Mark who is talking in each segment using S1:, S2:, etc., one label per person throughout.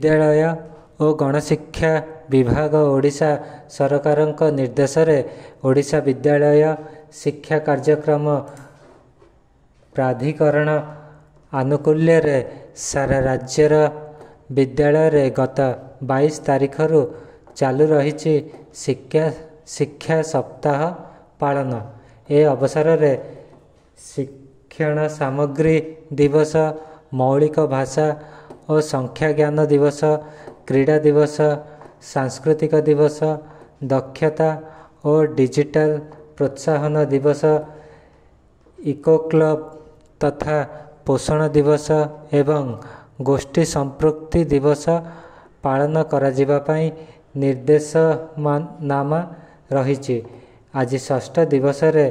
S1: विद्यालय और गणशिक्षा विभाग ओडिशा सरकारଙ୍କ निर्देशरे ओडिशा विद्यालय शिक्षा कार्यक्रम प्राधिकरण आनुकूल्य रे सारा राज्यर विद्यालय रे गत 22 तारीख रु चालू रही शिक्षा सप्ताह पालन। ए अवसर रे शिक्षण सामग्री दिवस, मौलिक भाषा और संख्या ज्ञान दिवस, क्रीड़ा दिवस, सांस्कृतिक दिवस, दक्षता और डिजिटल प्रोत्साहन दिवस, इको क्लब तथा पोषण दिवस एवं गोष्ठी संपृक्ति दिवस पालन कराजिबा पई निर्देशनामा रही। आज षष्ठ दिवस रे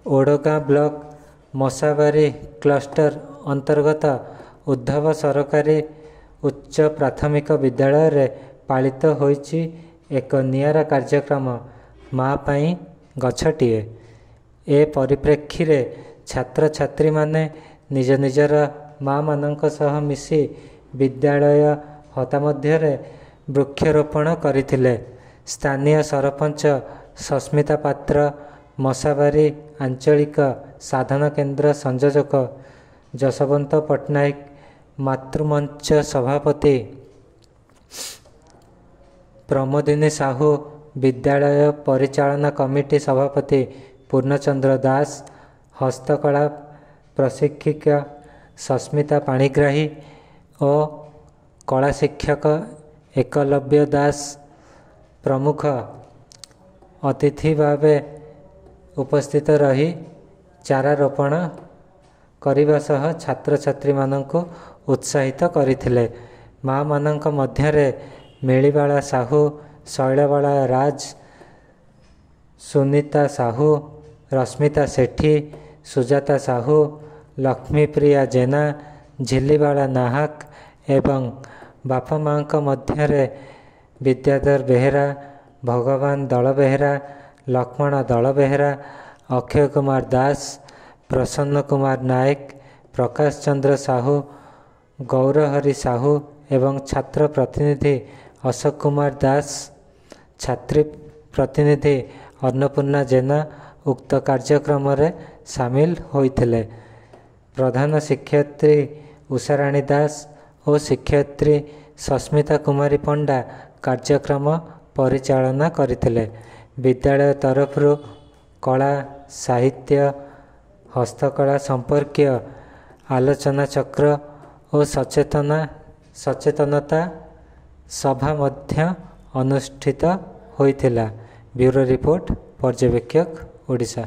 S1: ओडगाँ ब्लॉक मसाबारी क्लस्टर अंतर्गत उद्धव सरकारी उच्च प्राथमिक विद्यालय रे पालित होईची एक नियारा कार्यक्रम माँ पाई गछटिए। ए परिप्रेक्षी रे छात्र छात्री माने निज निजर माँ मानक सह मिसी विद्यालय हता मध्यरे वृक्षरोपण करथिले। स्थानीय सरपंच सस्मिता पात्र, मसाबारी आंचलिक साधन केन्द्र संयोजक जसवंत पट्टनायक, मातृमंच सभापति प्रमोदिनी साहू, विद्यालय परिचालना कमिटी सभापति पूर्णचंद्र दास, हस्तकला प्रशिक्षिका सस्मिता पाणिग्राही और कला शिक्षक एकलव्य दास प्रमुख अतिथि भावे उपस्थित रही चारा रोपण करने सह छात्र छात्री माननकु उत्साहित करथिले। माँ माननक मध्यरे मिलीबाला साहू, शैलबाला राज, सुनीता साहू, रश्मिता सेठी, सुजाता साहू, लक्ष्मीप्रिया जेना, झिल्लीबाला नाहक एवं बापा माँ मध्यरे विद्याधर बेहेरा, भगवान दल बेहेरा, लक्ष्मण दल बेहेरा, अक्षय कुमार दास, प्रसन्न कुमार नायक, प्रकाश चंद्र साहू, गौरहरि साहू एवं छात्र प्रतिनिधि अशोक कुमार दास, छात्री प्रतिनिधि अन्नपूर्णा जेना उक्त कार्यक्रम रे सामिल होइथिले। प्रधान शिक्षयित्री उषाराणी दास और शिक्षयित्री सस्मिता कुमारी पंडा कार्यक्रम परिचालना करथिले। विद्यालय तरफ कला, साहित्य, हस्तकला संपर्कीय आलोचना चक्र और सचेतनता सभा मध्य अनुष्ठित होइथिला। ब्यूरो रिपोर्ट, पर्यवेक्षक, ओडिशा।